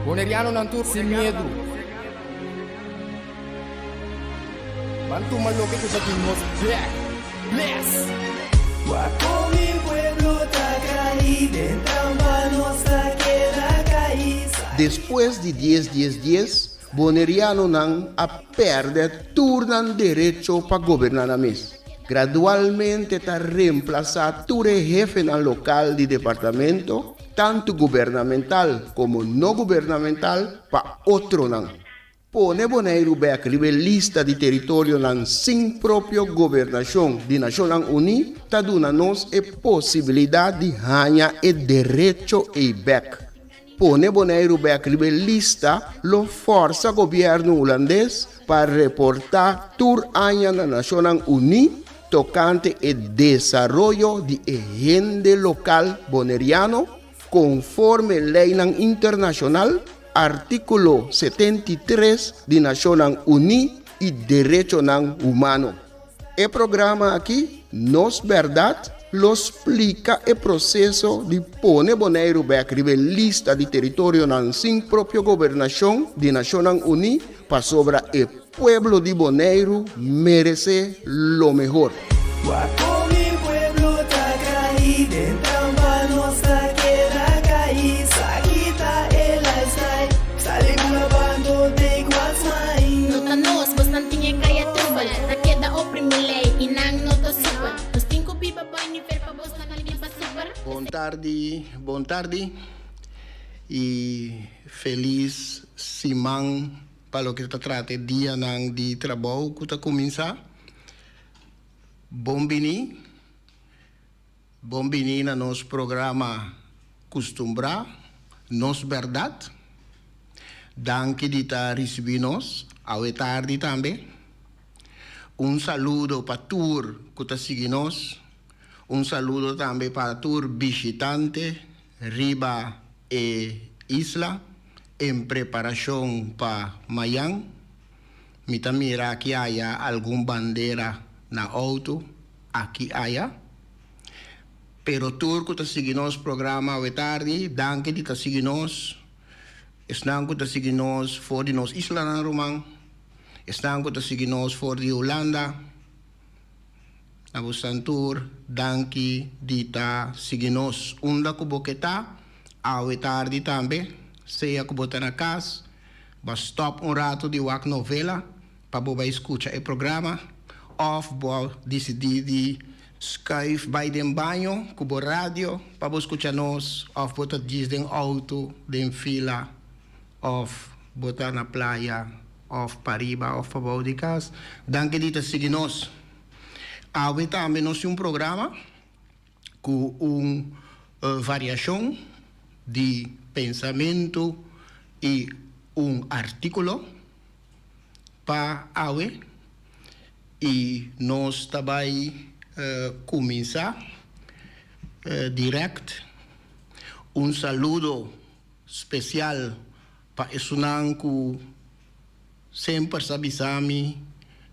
Boneriano nantur sin miedo. Bantu maloque que nos back. Bless. Guapo mi pueblo Tacay, de Tamba nossa queda caída. Después de 10, Boneriano nan a perder turnan derecho para gobernar a mes. Gradualmente está reemplazar todo jefe nan local de departamento, tanto gubernamental como no gubernamental, para otro nan. Pone Bonaire back lista de territorio nan sin propio gobernación de Naciones Unidas, ta duna nos e posibilidad de ganhar e derecho e back. Pone Bonaire back lista lo forza governo holandês para reportar tour año na Naciones Unidas tocante el desarrollo de agente local boneriano conforme ley internacional artículo 73 de Naciones Unidas y Derecho Humano. El programa aquí, Nos Verdad, lo explica el proceso de poner Bonaire back lista de territorio sin propia gobernación de Naciones Unidas para sobre el pueblo de Bonaire merece lo mejor. Guapo mi pueblo Tacay, de Tamba nossa queda caída. Sakita el lifestyle, salimos lavando de Guasmai. Nota nos, bastante tinha kaya trubal. Na queda oprimulei, inang nota super. Nos cinco pipa boy ni fer pa bos na kalibin pa super. Bom tarde e feliz semana para o que está tratando dia de trabalho que está começando. Bom bini na nosso programa Costumbrar, Nos Verdade. Danke de estar recebendo-nos, ao tarde também. Saludo para tour que está seguindo-nos. Saludo também para tour visitante, riba e isla, em preparação para amanhã. Me mira aqui há alguma bandeira na auto, aqui há. Pero tour que está seguindo o programa ao tarde, danke de estar seguindo-nos. Estão que está seguindo-nos fora de nos isla na Romã. Estão que está seguindo-nos fora de Holanda. Na Bosantur, danke de estar seguindo-nos. Onda que boqueta, ao tarde também. Seja que botar na casa, vai stop rato de wak novela, para boa escutar o programa. Of bo decidir de schuif bij den banho, com radio, para escutar nos, of botar diz den auto, den fila, of botar na praia, of pariba, of para de casa. Danke de seguir nos. Hoje também nós programa com variação de pensamento e artículo para hoje. E nós também começar direto. Saludo especial para Esunan que sempre sabe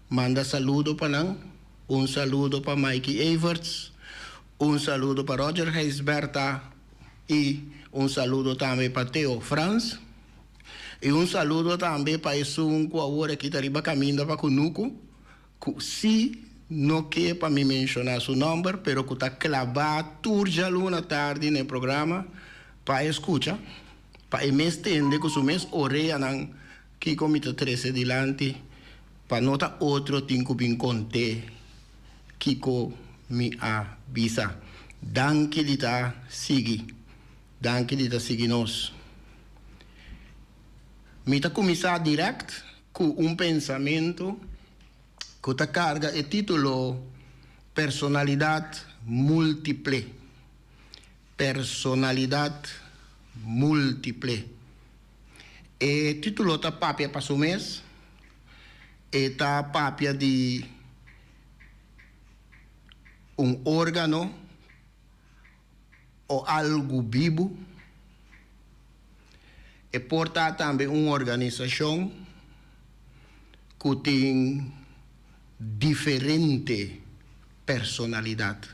manda saludo para nós. Saludo para Mikey Everts. Saludo para Roger Heisberta. E saludo também para Theo Franz. E saludo também para Esun que agora aqui está arriba caminho para Kunuku. Se não quer para me mencionar seu nome, pero que está clavado turja luna tarde no programa para escutar, para me estender com o mês orelha que comita 13 dilante, para nota outro tinco bem conte, que me avisa. Danke de ta sigi, danke de ta sigi nos. Me ta começar direto com pensamento que ta carga o título Personalidade Múltiple. Personalidade Múltiple. E título ta papia para o mês. E ta papia de órgano ou algo vivo. E porta também organização que tem diferente personalidade.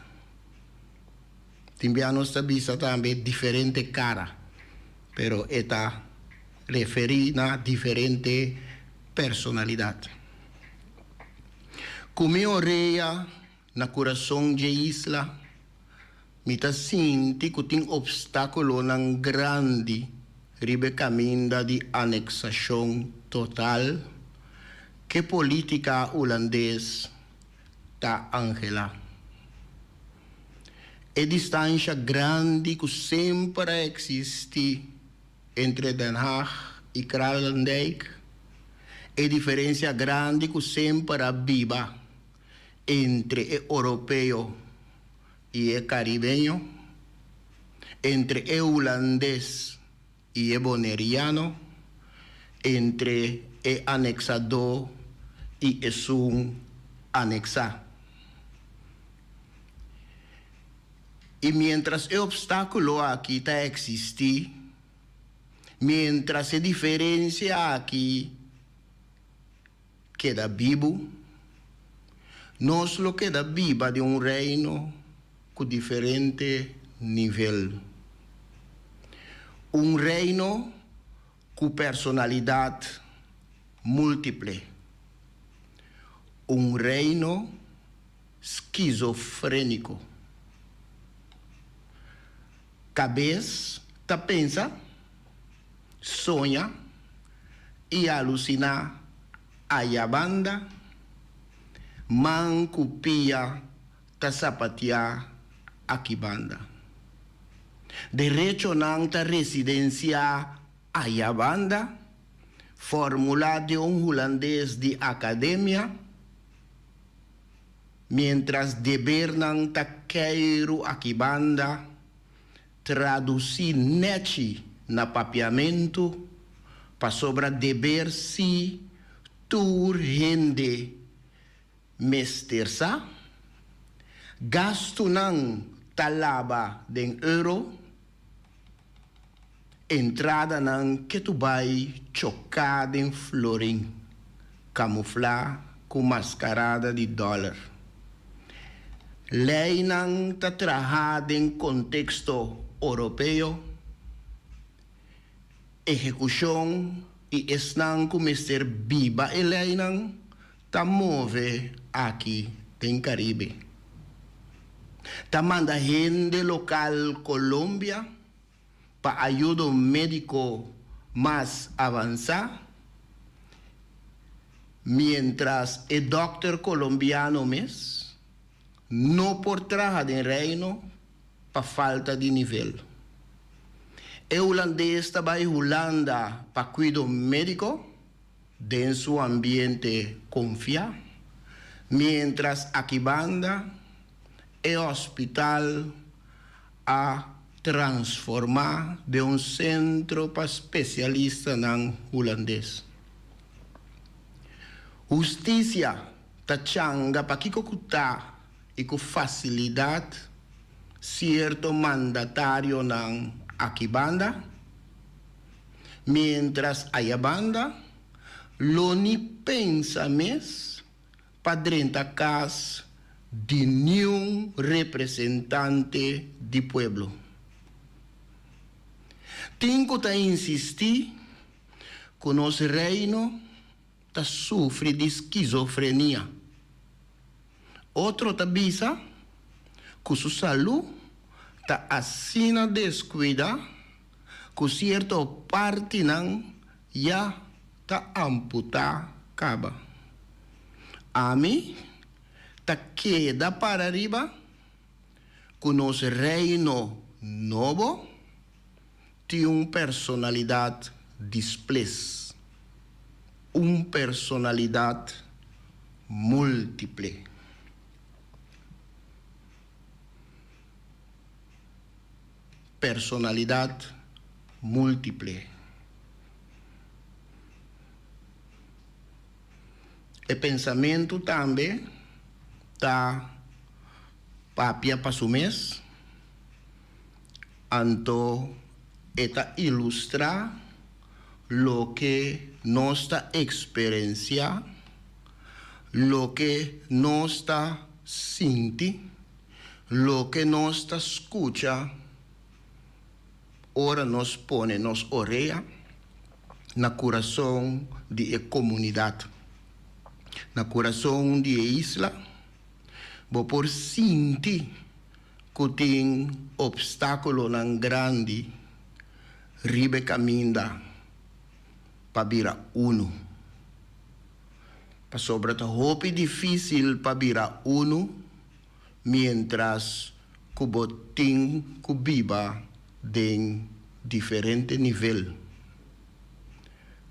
Também nós sabemos também diferente cara, pero esta referir a diferente personalidad. Como eu reia na coração de isla, me ta sinti que tem obstáculo nang grande ribe caminho de anexação total que política holandês ta angela. A distância grande que sempre existe entre Den Haag e Kralendijk, a diferença grande que sempre viva entre o europeu e o caribenho, entre o holandês e o boneriano, entre o anexador e o subanexado. E mientras o obstáculo aqui está existir, mientras a diferença aqui queda vivo, nós lo queda viva de um reino com diferente nível. Um reino com personalidade múltiple. Um reino esquizofrênico. Cabeça ta pensa, sonha e alucina a banda, mancupia ta sapatia aqui banda. Derecho nang ta residência a banda, fórmula de holandês de academia, mientras deber nang ta queiro aqui banda, traduzir neti na papiamento para sobra deber si tur rende mestersa, gasto nang talaba den euro, entrada nang ketubay chocada em florim, camuflar com mascarada de dólar. Lei nang tatrahada em contexto europeu, execução e estão começar viva e lei nang ta move aqui em Caribe. Ta manda gente local Colômbia para ajuda médico mais avançar, mientras el doctor colombiano mes não por trabalhar de reino para falta de nível. O holandês trabalha em Holanda para cuidar médico de seu ambiente confiar, mientras aqui banda o hospital a transformar de um centro para especialista não holandês. Justiça ta changa para que cocutar e com facilidade certo mandatário não aqui banda, mientras a banda lo ni pensa mes para dentro casa de nenhum representante do pueblo. Tenho que insistir que o nosso reino sofre de esquizofrenia. Outro avisa que sua saúde está assim descuida, que certa parte não já está amputada caba. A mim está queda para arriba que o nosso reino novo tem uma personalidade displace, uma personalidade múltiple. Personalidade múltiple. O pensamento também está papia para o mês, então está ilustrar lo que nós está experienciando, lo que nós está sentindo, lo que nós está escuchando. Ora nos pone nos orella na coração de comunidade, na coração de isla, vou por sentir que tem obstáculo nan grande, ribe caminda para virar uno. Para sobre hope difícil para virar uno, mientras que botin que viva de diferente nível.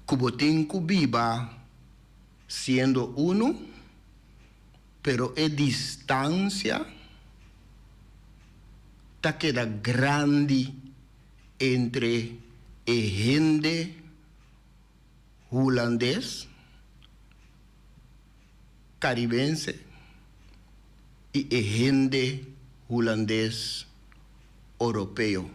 Que botin que viva siendo uno, pero a distancia ta queda grande entre el gente holandés, caribense y el gente holandés europeo.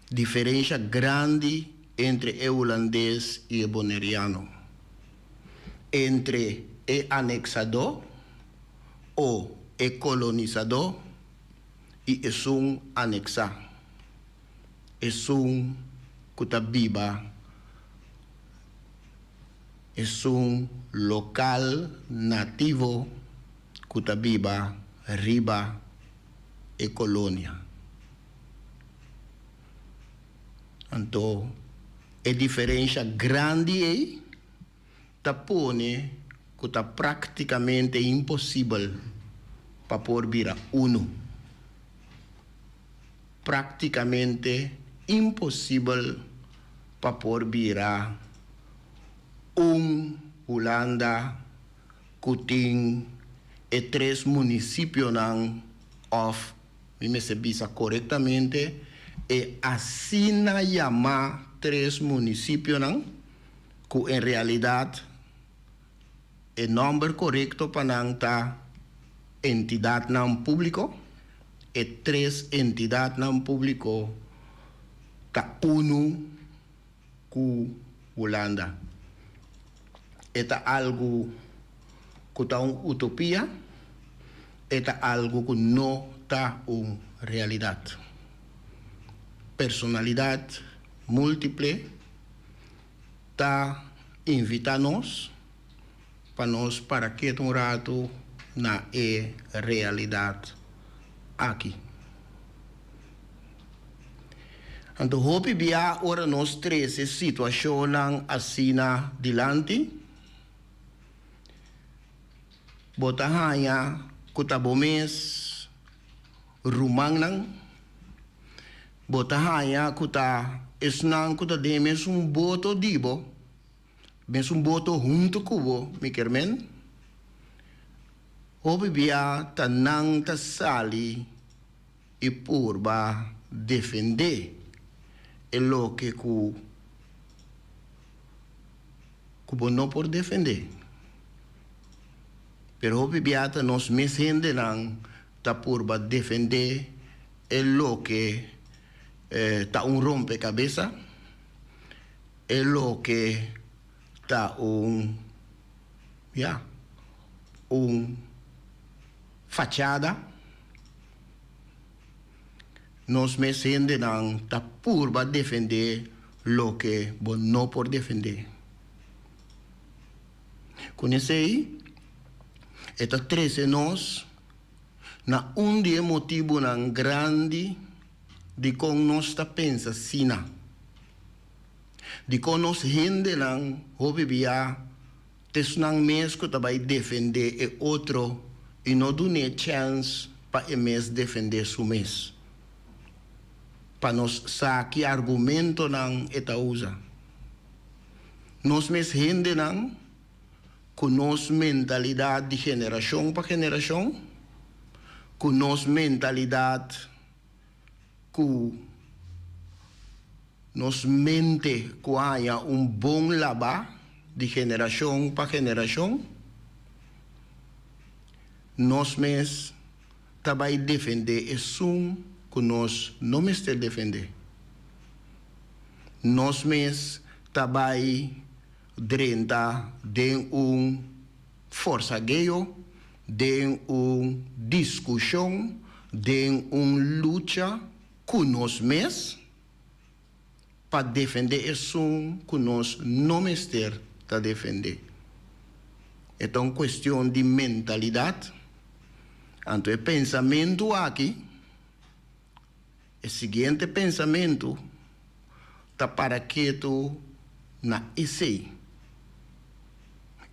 Diferencia grande entre el holandés y el boneriano, entre el anexador o el colonizador y es un anexa, es un cutabiba, es un local nativo cutabiba riba e colonia. Então, a diferença grande aí tá pone que tá praticamente impossível para por virar uno. Praticamente impossível para por virar Holanda que tem 3 municípios of, me se bisa corretamente, e assina chamar 3 municípios que em realidade o nome correto para não entidade não público e 3 entidades não público tá uno com Holanda. É algo que está uma utopia, é algo que não está uma realidade. Personalidade múltipla está invitando-nos para que um rato na realidade aqui. Então, hope bia ora nós três situação assim dilante. Bota hanya kuta bomes rumang nang. Bota hanya kuta esnang kuta demes boto dibo. Mes boto junto kubo, mikermen. Hope bia tanang tasali e purba defender lo que cubo no por defender. Pero hope biata nos mesende nang ta purba defender lo que ta un rompecabezas, lo que ta un fachada. Nos mesende nang ta purba defender lo que no por defender. Conhecei? Eta 13 nós na dia motivo nan grande de com nós ta pensa sina. De com nós gente nan hope bia tes nan mes que ta vai defender e outro e não dune chance pa e mes defender su mes. Pa nos saque argumento nan eta usa. Nos mes gente nan conosce mentalidade de geração para geração, conosce mentalidade que nos mente que há bom lavar de geração para geração, nós mesmos também defender isso que nós não me estamos defender. Nós mesmos também drenta de força guerra, de discussão, de luta com nós mesmos para defender isso que nós não mester para defender. É uma questão de mentalidade. Então, o pensamento aqui, o seguinte pensamento, está para quieto na ICI.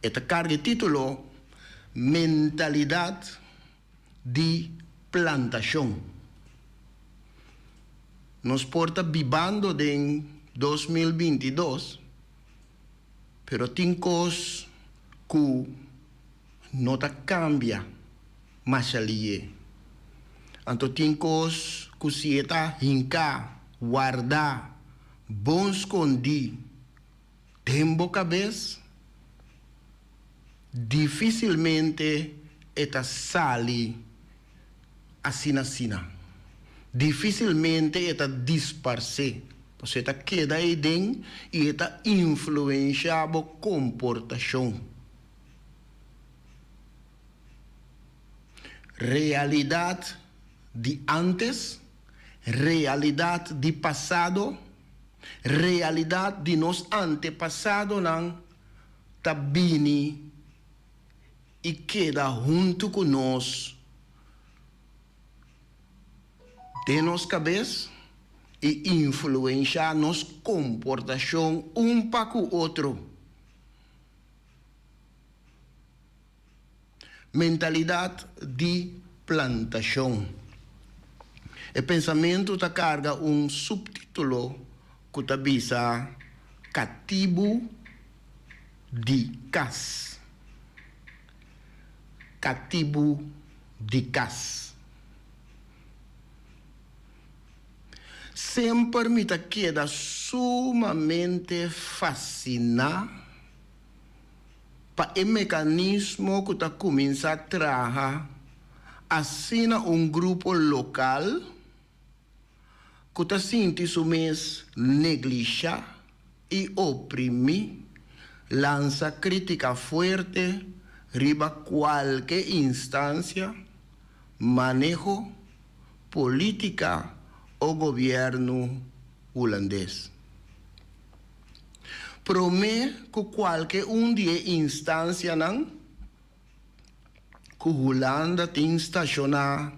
Esta carga título, mentalidade de plantação. Nos porta vivendo em 2022, pero tem coisas que não cambia mais ali. Então tem coisas que se está hincar, guardar, bom esconder, tempo cabeça, dificilmente está sali assim. Dificilmente está disparcer. Você está queda aí dentro e está influenciando a comportação. Realidade de antes, realidade de passado, realidade de nos antepassados não está vindo e queda junto com nós de nos cabeça e influenciar nos comportação para o outro. Mentalidade de plantação. O pensamento está carga subtítulo que está bisa cativo de cas. Cativo de cas. Sempre me queda sumamente fascinado para o mecanismo que está começando a trabalhar assim grupo local que está sentindo mesmo negligenciar e oprimir, lança crítica forte riba qualquer instância, manejo, política ou governo holandês. Promete que qualquer de instância não que Holanda tem estacionar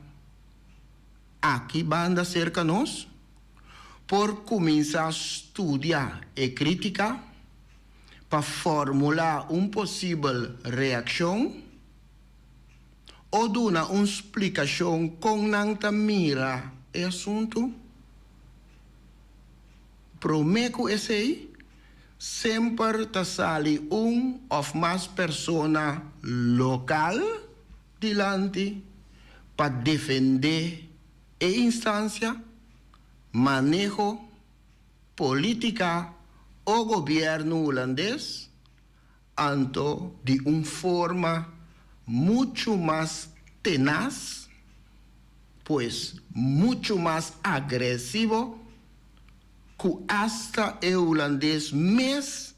aqui banda cerca de nós por começar a estudar e criticar para formular possível reação ou dar uma explicação com não mira o assunto. Promete que esse aí sempre está sali ou mais persona local dilante para defender a instância, manejo, política ou governo holandês, anto de forma muito mais tenaz, pois muito mais agressivo, que hasta o holandês mesmo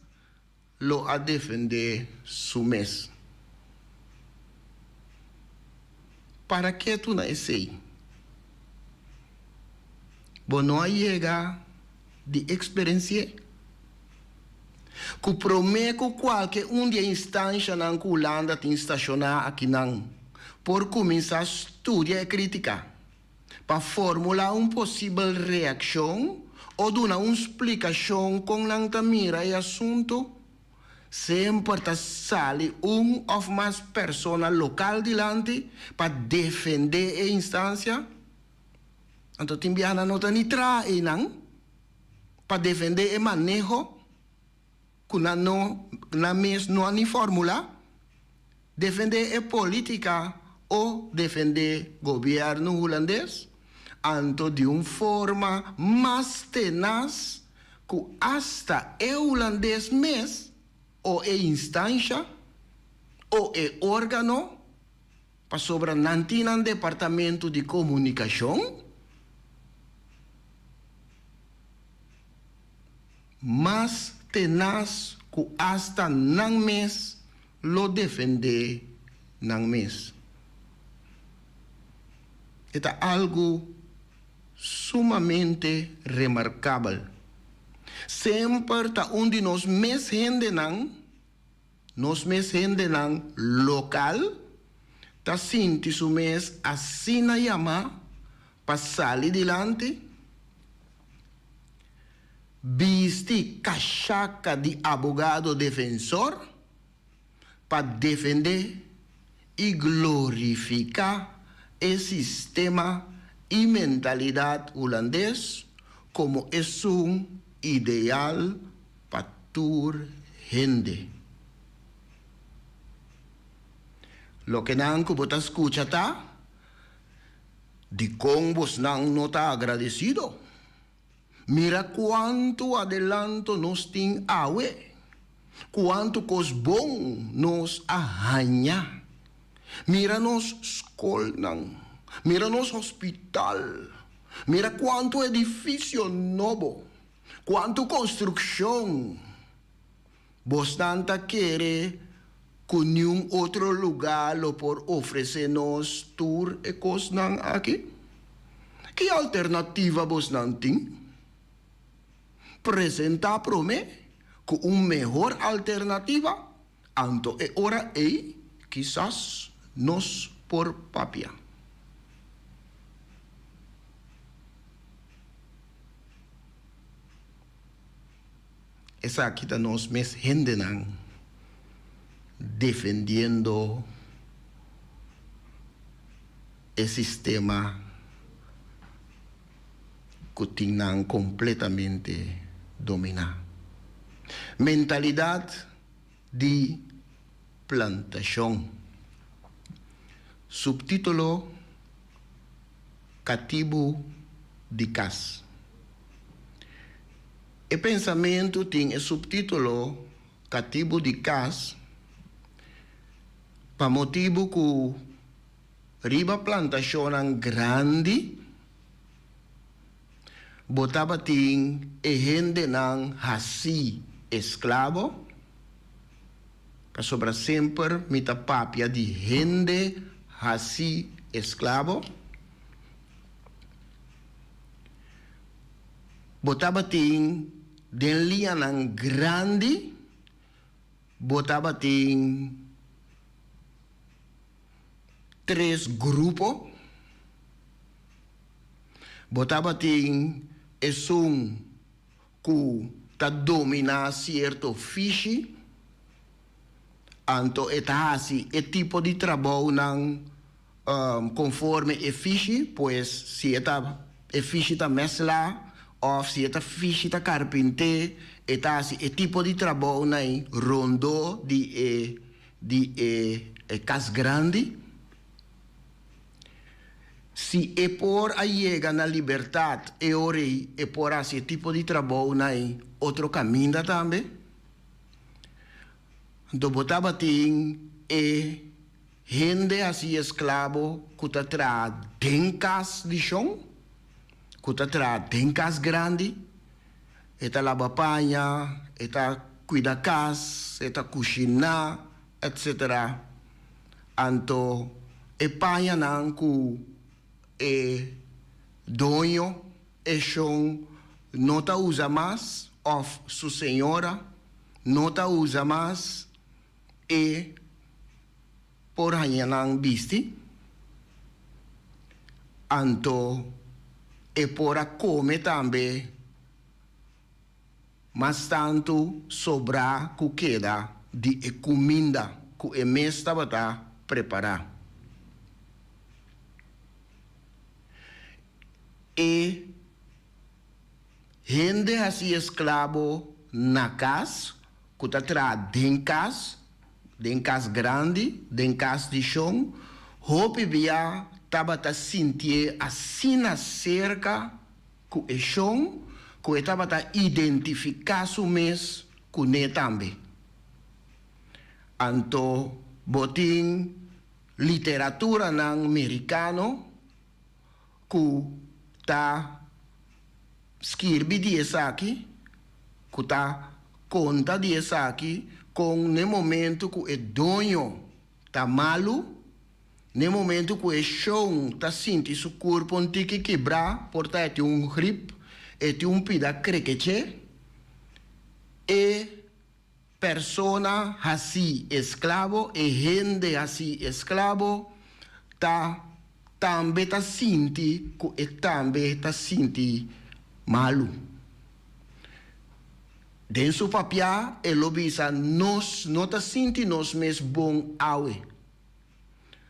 lo a defender su mes. Para que tu não sei? Bom, não chega de experiência. Que promete que qualquer de instância na Holanda tem estacionar aqui não, por começar a estudar e criticar, para formular possível reação ou dar uma explicação com não mira o assunto, sempre está sali ou mais persona local dilante para defender a instância. Então, tem biana nota nitra e não para defender o manejo que na mes não há nem fórmula, defender a política ou defender o governo holandês, anto de forma mais tenaz que hasta o holandês mesmo ou a instância ou o órgano para sobre o departamento de comunicação mais tenaz que hasta não mes lo defender não mes. É algo sumamente remarcável. Sempre ta undi nos mes gente nang local, ta sinti su mes asina yama passali dilante, visti cachaca di abogado defensor, pa defender e glorificar el sistema y mentalidad holandés como es un ideal para tu gente. Lo que nan kubota escucha ta, di vos nan no ta agradecido. Mira cuánto adelanto nos tin awe, cuánto cos bon nos ahaña. Mira nos escolan, mira nos hospital, mira cuánto edificio nuevo, cuánto construcción. Vos tanta quiere con un otro lugar lo por ofrecernos tour e cos nan aquí. ¿Qué alternativa vos nan tin? Presenta prome con una mejor alternativa, anto e ora quizás nos por papia. Esa aquí da nos mes gente defendiendo el sistema que tienen completamente dominado. Mentalidad de plantación. Subtítulo: Cativo de Cas. El pensamento tiene el subtítulo Cativo de Cas para motivo que riba plantación grande botaba tin e gente nan hasi esclavo para sobra sempre mita papia de gente hasi esclavo botaba tin den lianan grande botaba tin 3 grupos botaba tin es un que ta domina cierto fichi anto eta así el tipo de trabajo nan conforme el fichi pues si eta el fichi ta mesla o si eta fichi ta carpinte eta así el tipo de trabajo nan rondo di cas grande. Si é por llega na liberdade e ore é por esse tipo de trabalho na outro caminho também. Do botava tem gente assim escravo que tá tra dencas de chão, que tá tra dencas grande, eta lava panha, eta cuida casa, eta cozinhar, etc. Anto e panha não que e dono no ta usa más of su señora no ta usa más e por hanyanang bisti anto e por a come tambe mas tanto sobra ku queda di e comida ku e mesta bata preparar. E gente assim escravo na casa, que está atrás de casa grande, de casa de chão, hope via estava a sentir assim na cerca com o chão, que estava a identificar o mês com ele também. Então, botin literatura não americano, que ta scrivi di esaki, que ta conta di esaki, com no momento que o dono ta malo, no momento que o chão ta sente seu corpo um tique quebrar, porta é um grip, é um pida crequeche, e persona así esclavo e gente así esclavo também ta sinti e também ta sinti malu. Dentro papia e lobisa nos não ta sinti nos mes bom awe.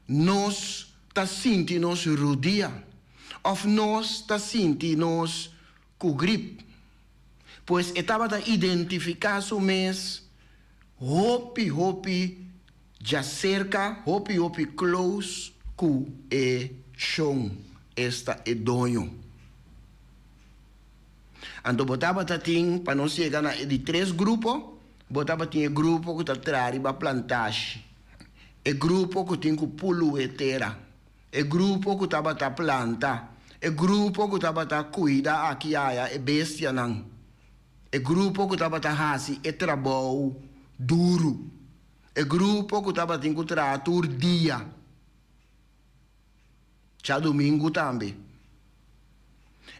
Nos ta sinti nos rudia. Of nos ta sinti nos ku grip. Pois estava a identificar o mês, hopi, já cerca, hopi, close, com e chão, esta é donho. Então, botava tatim, para não chegar de 3 grupos, botava tinha grupo que está atrás da plantagem, e grupo que tem que pulo e terra, e grupo que estava a planta, e grupo que estava a cuidar aqui e bestia não. E grupo que estava a fazer e trabalho duro. E grupo que estava a encontrar dia. Já domingo também.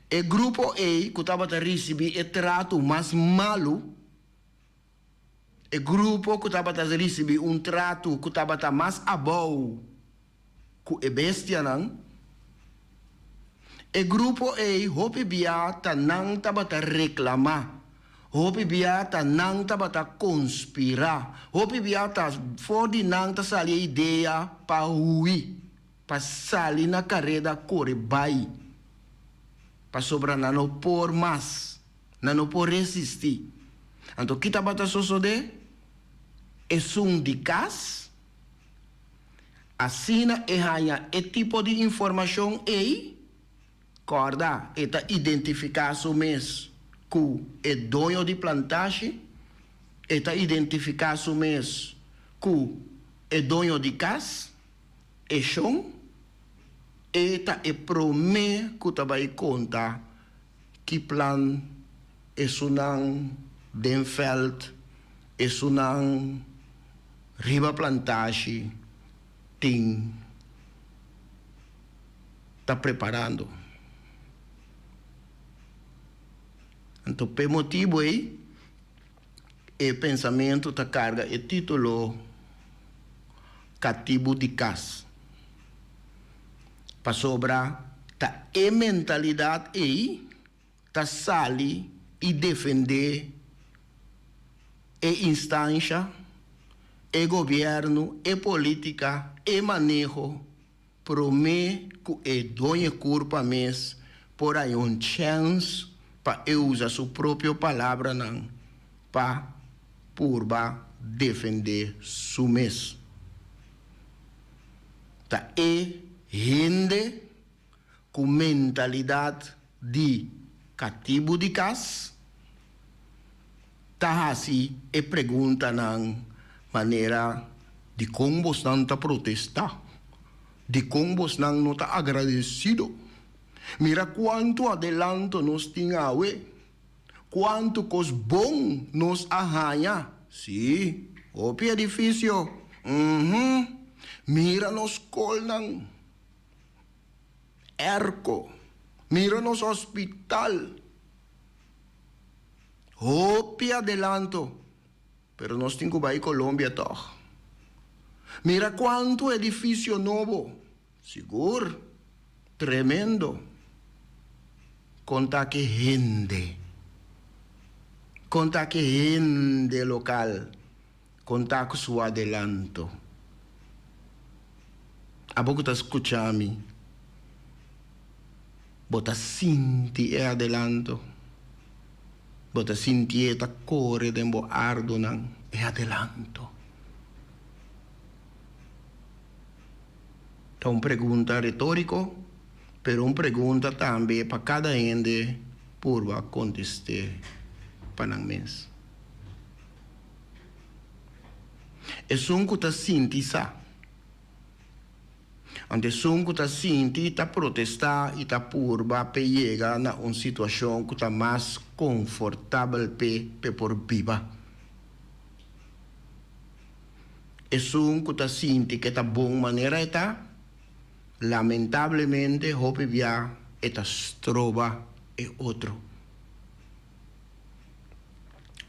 E grupo E que estava a receber e trato mais malo. E grupo que estava a receber trato que estava mais abaixo que a bestia não. E grupo E, hopi biata não estava a reclamar. Hopi biata nang tabata conspira. Hopi biata fodi nang ta sali ideia pa hui. Pa sali na carrera corre bai. Pa sobra na no por mas. Na no por resistir. Anto kita bata sosode. Es un dicas. Assina e hanya e tipo de informação e corda eta identificar o mês. Que é dono de plantagem, está identificado o mês que é dono de casa, é chão, está é promê que está vai contar que plan é sunang denveld, é sunang riba plantagem, tem está preparando. Então, por motivo aí, o pensamento da carga é título cativo de casa. Para sobrar, tá a mentalidade aí, tá sali e defender a instância, o governo, a política, o manejo, promete que é dono curva mês, por aí chance para usar sua própria palavra para purba defender su mês. Tá é gente com mentalidade de cativo de casa, tá assim e pergunta na maneira de como você não está protestar, de como você não está agradecido. Mira quanto adelanto nos tinha, quanto cos bom nos arranha. Sim, o edifício. Mira nos colnan. Erco. Mira nos hospital. Hopi adelanto. Pero nos tengo vai Colômbia toch. Mira quanto edifício novo. Seguro. Tremendo. Conta que gente. Conta que gente local. Conta com su adelanto. A pouco tá escutando. Bota sinti e adelanto. Bota sinti e ta corre dembo ardo nang e adelanto. Tá uma pergunta retórica, pero uma pergunta também para cada ende por contestar para nang mês. É só que tá sinti sa. Ante só que tá sinti tá protestar e tá purba pe chega na uma situação que tá mais confortável pe por viva. É só que tá sinti que tá bom maneira tá. Lamentavelmente, hopi via eta strova e outro.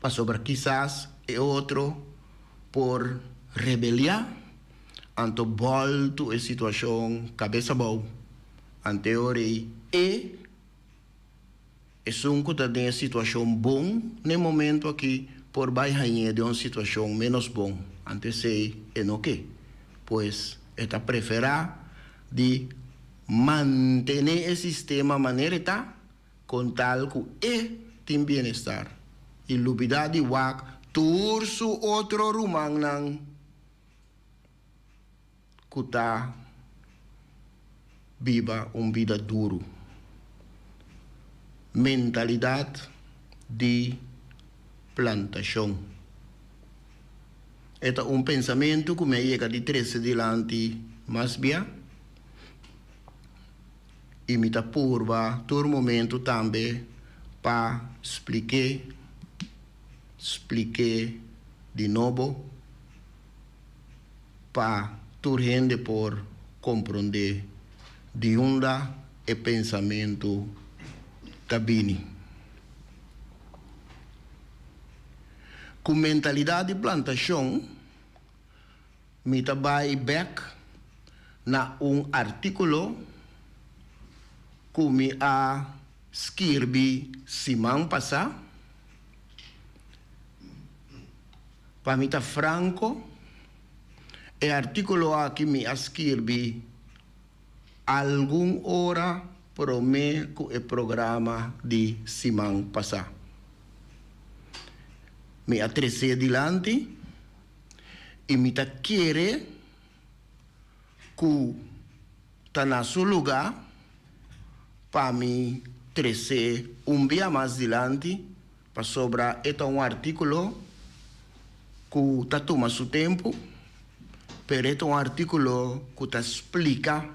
para sobre quizás e outro por rebelião, anto volto a situação cabeça boa, ante orei e que está em situação bom no momento aqui por baixar de uma situação menos bom, ante sei e no que, pois está preferar de manter o sistema maneira está com tal que tem bem-estar e lubidade wak turso outro rumang nang kuta viva vida duro, mentalidade de plantação. É pensamento que me chega de 13 dilante mais bem e me está purva todo momento também para explicar de novo para toda gente por compreender de onde é pensamento tabini. Com mentalidade de plantação, me trabalho back na artículo que me a escrevi semana passada, para mim tá franco, é artículo aqui me a escrevi alguma hora para mim com o programa de semana passada. Me atrasei adiante e me tá querer que tá na seu lugar para me trazer dia mais adiante para sobrar artículo que tá toma seu tempo, pero é artículo que tá explica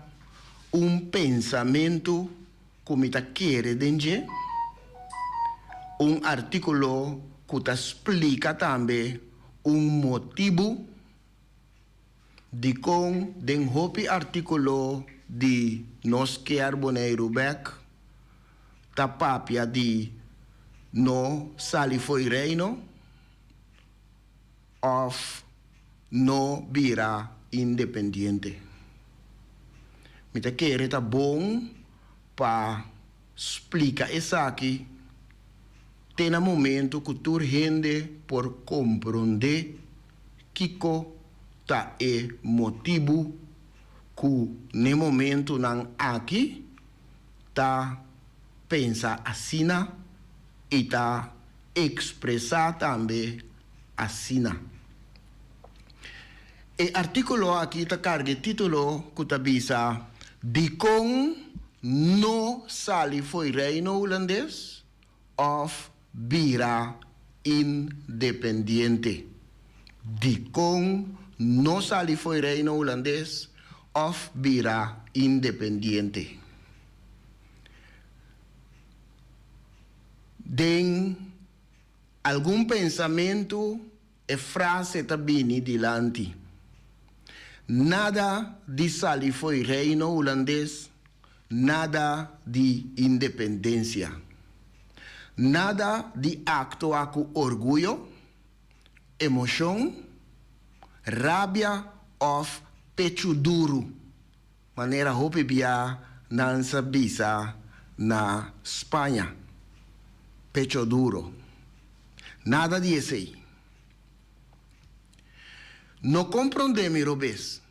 pensamento que me tá querer dentro, artículo que te explica também motivo de com den hopi artículo de nos que arboneiro back ta papia de no sali foi reino of no vira independiente. Me te querer tá bom para explicar isso aqui. Tem um momento que tu gente por compreender que tá motivo que no momento não aqui tá pensa assim e tá expressar também assim. E artículo aqui tá carga título que tá bisa de com no sali foi reino holandês of vira independiente. De com no sali foi reino holandês of vira independiente. Den algum pensamento e frase tabini dilante. Nada de sali foi reino holandês, nada de independência. Nada de acto com orgulho, emoção, rabia ou pecho duro. Maneira hope bia nansa bisa na Espanha. Pecho duro. Nada disso aí. Não compreendemos, Robes.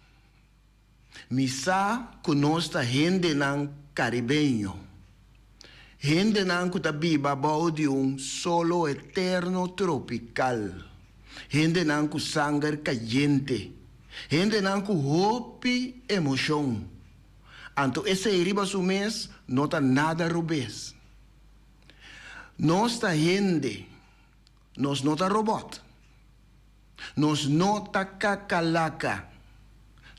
Misa conosca gente nan caribenho. Gente nan que viva de solo eterno tropical. Gente nan que sangue caliente. Gente nan que hope emoção. Anto esse riba su mês não tá nada Robes. Nossa gente, nós não tá robot. Nós não tá cacalaca.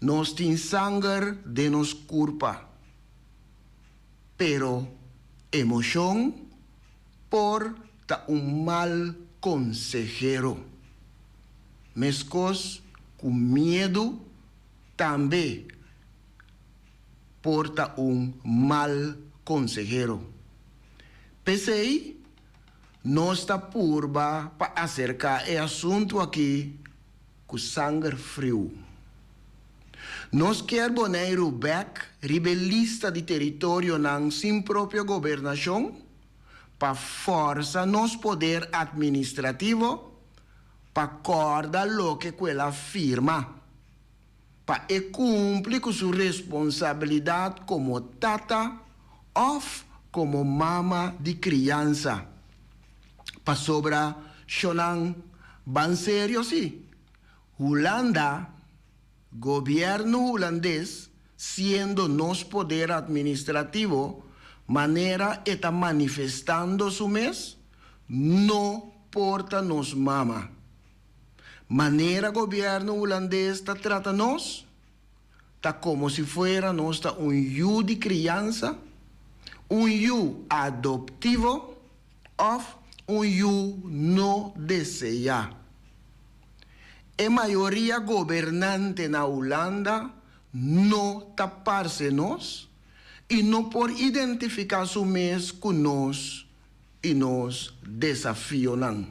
Nós tem sangue de nos culpa. Pero emoção por ta mal consejero. Mescos com medo também porta mal consejero. Pensei, nós está purba para acercar o assunto aqui com sangue frio. Nós quer boneiro back, rebelista de território não sem própria governação, para força nos poder administrativo, para corda lo que quella firma, para cumprir com sua responsabilidade como tata ou como mama de criança. Para sobra, chonan, ban sério sim. Holanda, governo holandês, sendo nos poder administrativo, maneira está manifestando su mes, no porta nos mama. Maneira governo holandês está trata nos, está como se fuera nos ta yu de criança, yu adoptivo, ou yu no deseja. A maioria governante na Holanda não taparse nos e não por identificar su mes com nós e nos desafio não.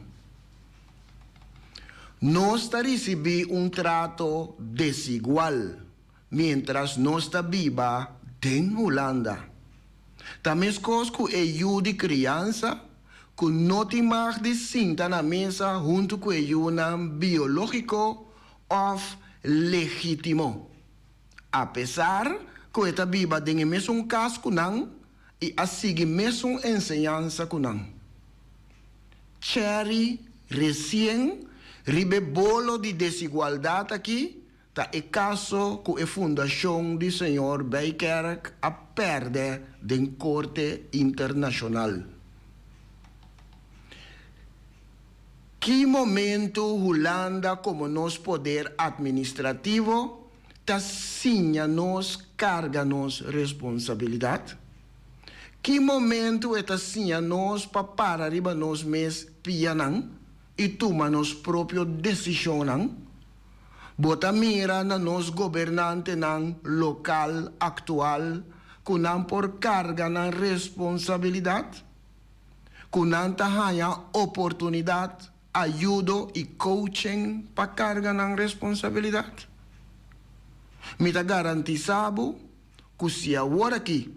Nós está recebendo trato desigual mientras nós está viva em Holanda. Também com o de criança que não tem mais de cinta na mesa junto com o biológico ou legítimo. Apesar que está viva tem o mesmo caso com não e a seguir mesmo ensinança com não. Cherry recém ribe bolo de desigualdade aqui, tá é caso que a fundação do Senhor Bijkerk a perde de corte internacional. Que momento Holanda como nosso poder administrativo tá sinha nos carga nos responsabilidade? Que momento está sinha nos para riba nos mes pianan e toma nos próprio decisão? Bota mira na nos governante nan local actual kunan por carga na responsabilidade, kunan tahaya oportunidade, ajuda e coaching para carga na responsabilidade. Me ta garantizado que se agora aqui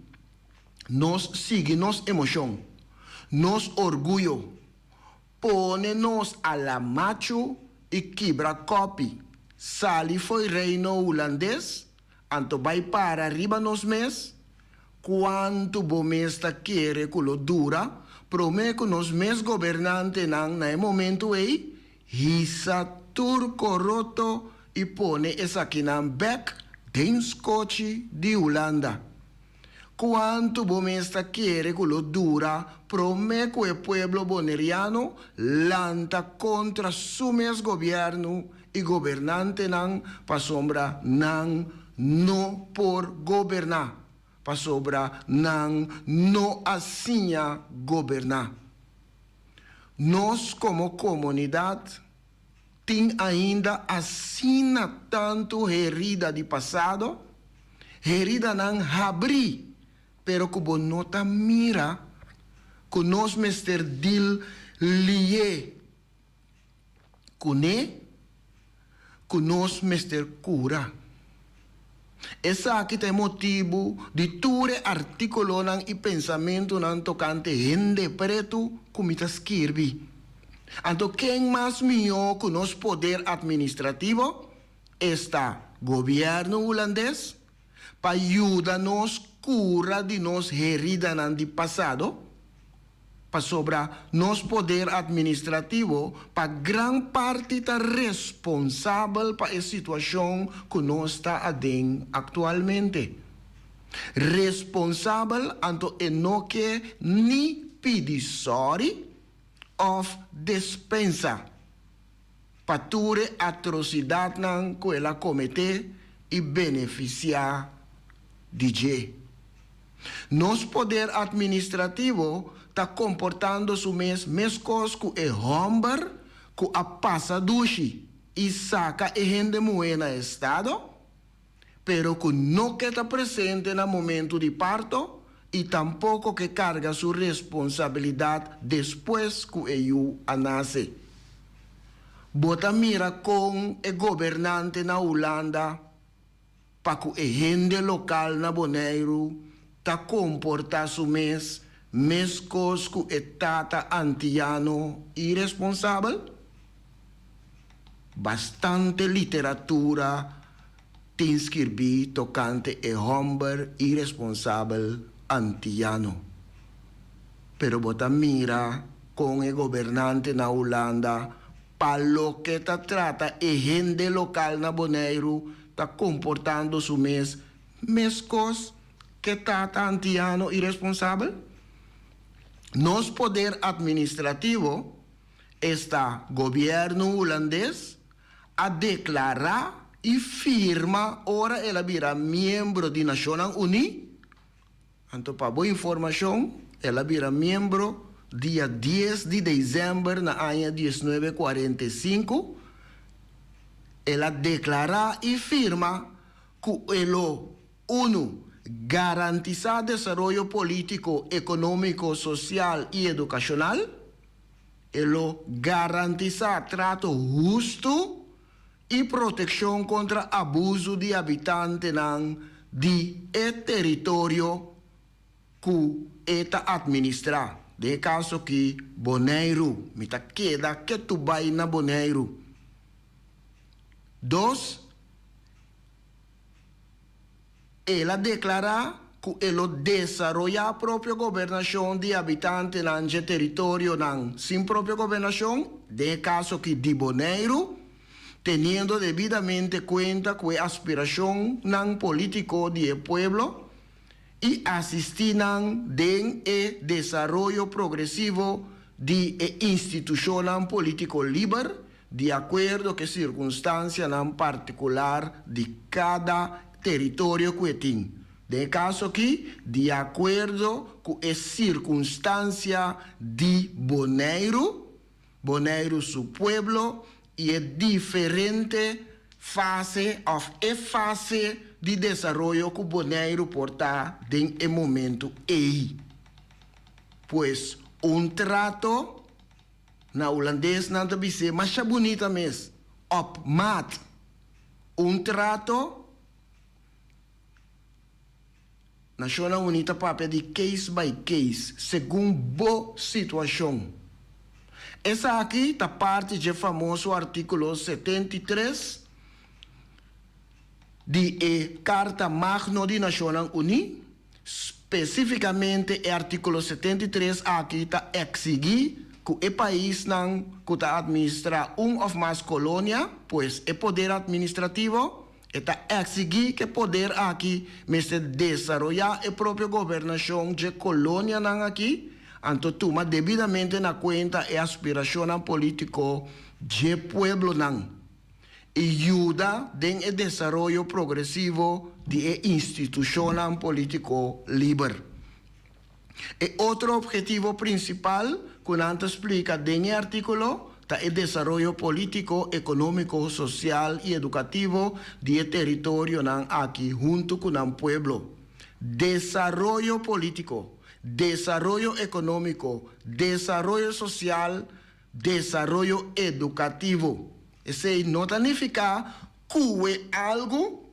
nos sigue nos emoção, nos orgulho, pone nos a la macho e quebra copy. Sali foi reino holandês, anto vai para arriba nos mes, quanto bomesta quer que lo dura, promete que nos mes governante nan na momento aí, hisa turco roto e pone essa aqui nan back den scotch de Holanda. Quanto bomesta quer que lo dura, promete que o pueblo boneriano lanta contra su mes governo e governante nan pa sombra nan no por governar, pa sombra nan no assinha governar. Nós como comunidade tem ainda assina tanto herida de passado, herida nan abri, pero que bonota mira que nós mester dil lie kune que nós mester cura. Essa aqui tem motivo de ture artículo nan e pensamento nan tocante gente preto como está escrevi. Anto quem mais melhor que nos poder administrativo está governo holandês para ajudar-nos cura de nos herida nan de passado, para sobra nos poder administrativo, para gran parte está responsável para a situação que nós está adem atualmente. Responsável anto não que ni pedir sorry ou dispensa para ture atrocidade nan que ela comete e beneficiar de je. Nos poder administrativo está comportando-se mesmo que é homem que a passa dushi e saca e rende moeda estado, pero que não está presente no momento de parto y tampoco que carga su responsabilidad después que ellos nace. Bota mira con el gobernante na Holanda para que el gente local na Bonaire ta comporta su mescos que el tata antiano irresponsable. Bastante literatura te inscribí tocante el hombre irresponsable antiano. Pero bota mira con el gobernante na Holanda para lo que ta trata el gente local na Bonaire ta comportando su mescos que tata antiano irresponsable. Nos poder administrativo está gobierno holandés a declarar y firma ahora ela vira miembro de Naciones Unidas. Então, para boa informação, ela vira membro dia 10 de dezembro na ano 1945. Ela declara e firma que ela, uno, garantizar desenvolvimento político, econômico, social e educacional. Ela garantizar trato justo e proteção contra abuso de habitantes de território que eta administra. De caso que Bonaire, mita queda que tu vai na Bonaire. 2. Ela declara que ela desarrolla a própria governação de habitantes no território sem própria governação. De caso que de Bonaire, teniendo debidamente cuenta que aspiración nan político del pueblo y asistirán en el desarrollo progresivo de institución político libre de acuerdo con circunstancias en particular de cada territorio que tiene. De caso que, de acuerdo con la circunstancia de Bonaire, su pueblo, y es diferente fase de desarrollo que Bonaire porta en el momento ahí. Pues un trato na holandês não te dice mais bonita mesmo, op maat. Un trato Naciones Unidas papel de case by case, segundo boa situação. Essa aqui está parte do famoso artículo 73 de Carta Magna de Nações Unidas. Especificamente, o artículo 73 aqui está exigir que o país não está administrar ou mais colônia, pois o poder administrativo está exigir que o poder aqui se desenvolver a própria governação de colônia não aqui. Então, toma devidamente na conta a aspiração política do pueblo não. E ajuda no desenvolvimento progressivo de instituição político livre. E outro objetivo principal, que não explica no artículo, é o desenvolvimento político, econômico, social e educativo do território aqui, junto com o pueblo. Desenvolvimento político, desarrollo económico, desarrollo social, desarrollo educativo. Esse não significa que é algo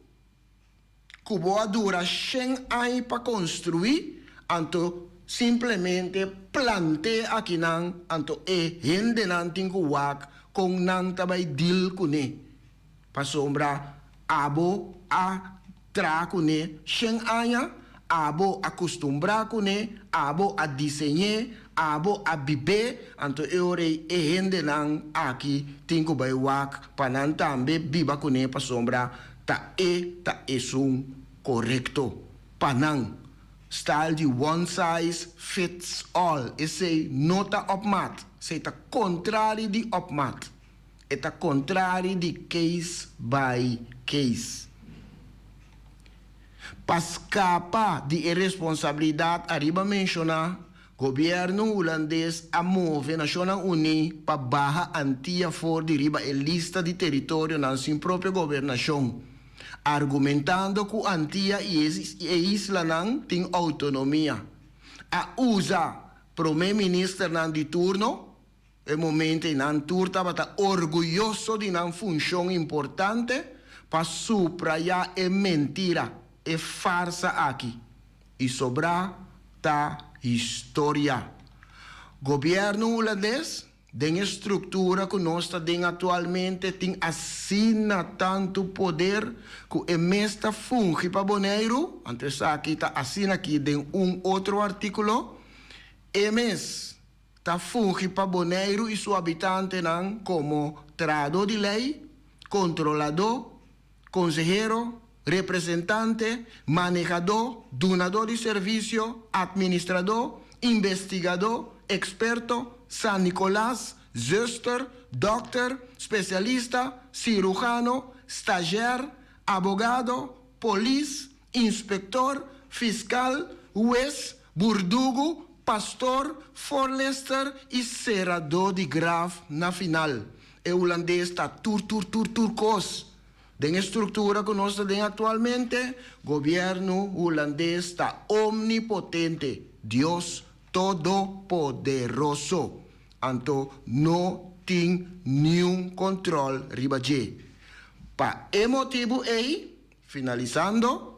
que vai durar 100 anos para construir, então simplesmente plantear aqui não, então gente não tem que ver com não também deal com ele. Para sombra, abo a tra com ele 100 anos, abo acostumbrar com ele, abo a desenhar, abo a viver, então eu gente não aqui tem que ver para não também viver com ele para sombra, tá um correto, para não style de one size fits all, esse nota opmat, se está contrário de opmat, está contrário de case by case. Para escapar de irresponsabilidade, arriba mencionar, governo holandês a move Nações Unidas para barra antia for de riba a lista de território na sua própria governação. argumentando que Antilha e Isla não têm autonomia. A USA, primeiro-ministro de turno, no momento em que estava orgulhoso de uma função importante para subrayar a mentira, a farsa aqui. E sobra a história. Governo holandês, tem estrutura que nós temos atualmente, tem assina tanto poder que é mesmo funge para Bonaire. Antes aqui está assina aqui tem outro artículo. É mesmo está funge para Bonaire e seu habitante não como trador de lei, controlador, consejero, representante, manejador, donador de serviço, administrador, investigador, experto, San Nicolás, zuster, doctor, especialista, cirujano, estagiário, abogado, polis, inspector, fiscal, juez, burdugo, pastor, forlester e serrador de graf na final. O holandês está turcos. Den estrutura que nós temos atualmente, governo holandês está omnipotente, Deus todo-poderoso. Então, não tem nenhum controle ribaje. Para motivo aí, finalizando,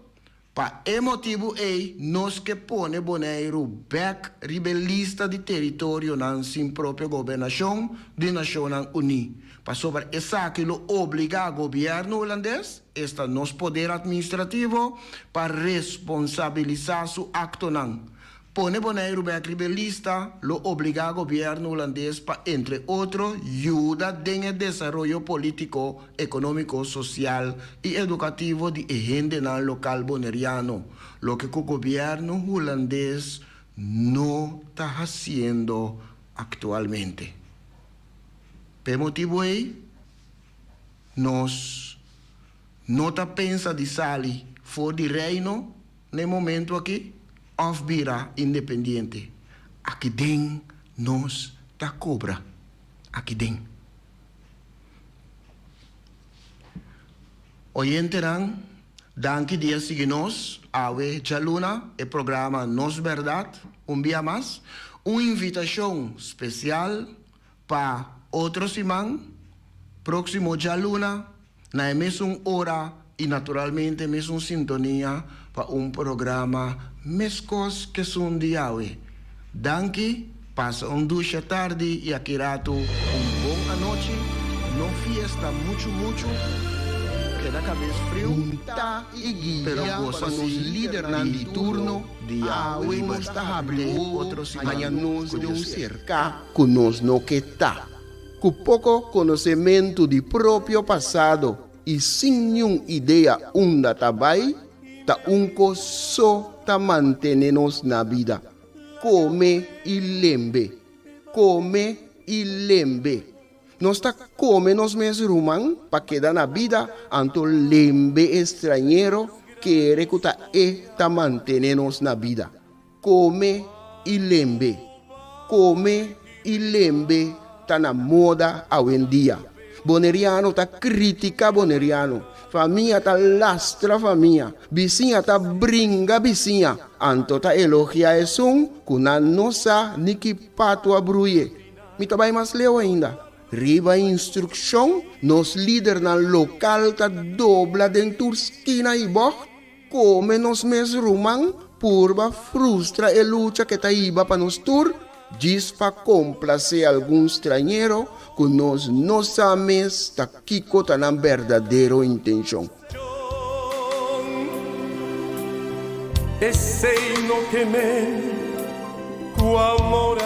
para motivo aí, nós que pone Bonaire back rebelista de território na sin própria governação de Nações Unidas. Para sobre essa que lo obriga o governo holandês, está nosso poder administrativo para responsabilizar su acto não. Pone Bonaire back rebelista, lo obliga o governo holandês para, entre outros, ayuda en el desarrollo político, económico, social y educativo de gente local boneriano, lo que el gobierno holandés no está haciendo actualmente. Por motivo aí, nós não está pensando de sair fora do reino, no momento aqui, of vira independente. Aqui dentro, nós está cobra. Aqui dentro. Oyente, danke dia seguimos, Awe Jaluna, o programa Nos Verdade, dia mais, uma invitação especial para outro semana, próximo Jaluna, na mesma hora e naturalmente mesma sintonia para programa Mescos que são de Awe. Danke, passa ducha tarde e aqui rato boa noite, não fiesta muito, que da cabeça frio, e guia para os líderes de turno de Awe, nós está abrindo outro semana, nós de cercar que nós não que tá. Com pouco conhecimento do próprio passado e sem nenhuma ideia onde trabalha, tá só tá mantendo-nos na vida. Come e lembre. Nós tá comendo nos mesmos rumãs para quedar na vida, então lembre estrangeiro que recuta tá mantendo-nos na vida. Come e lembre. Tá na moda hoje em dia. Boneriano tá critica boneriano. Família tá lastra família. Vizinha tá brinca vizinha. Anto tá elogia isso, kuna nossa niki pato abruye. Me tá bem mais leu ainda. Riba instrução, nos líder na local tá dobla dentro esquina e boh. Come nos mes rumang, purba frustra e lucha que tá iba para nos tur. Diz para complacer algum estrangeiro que nós não sabemos que está na verdadeira intenção. E sei no que me, cu amor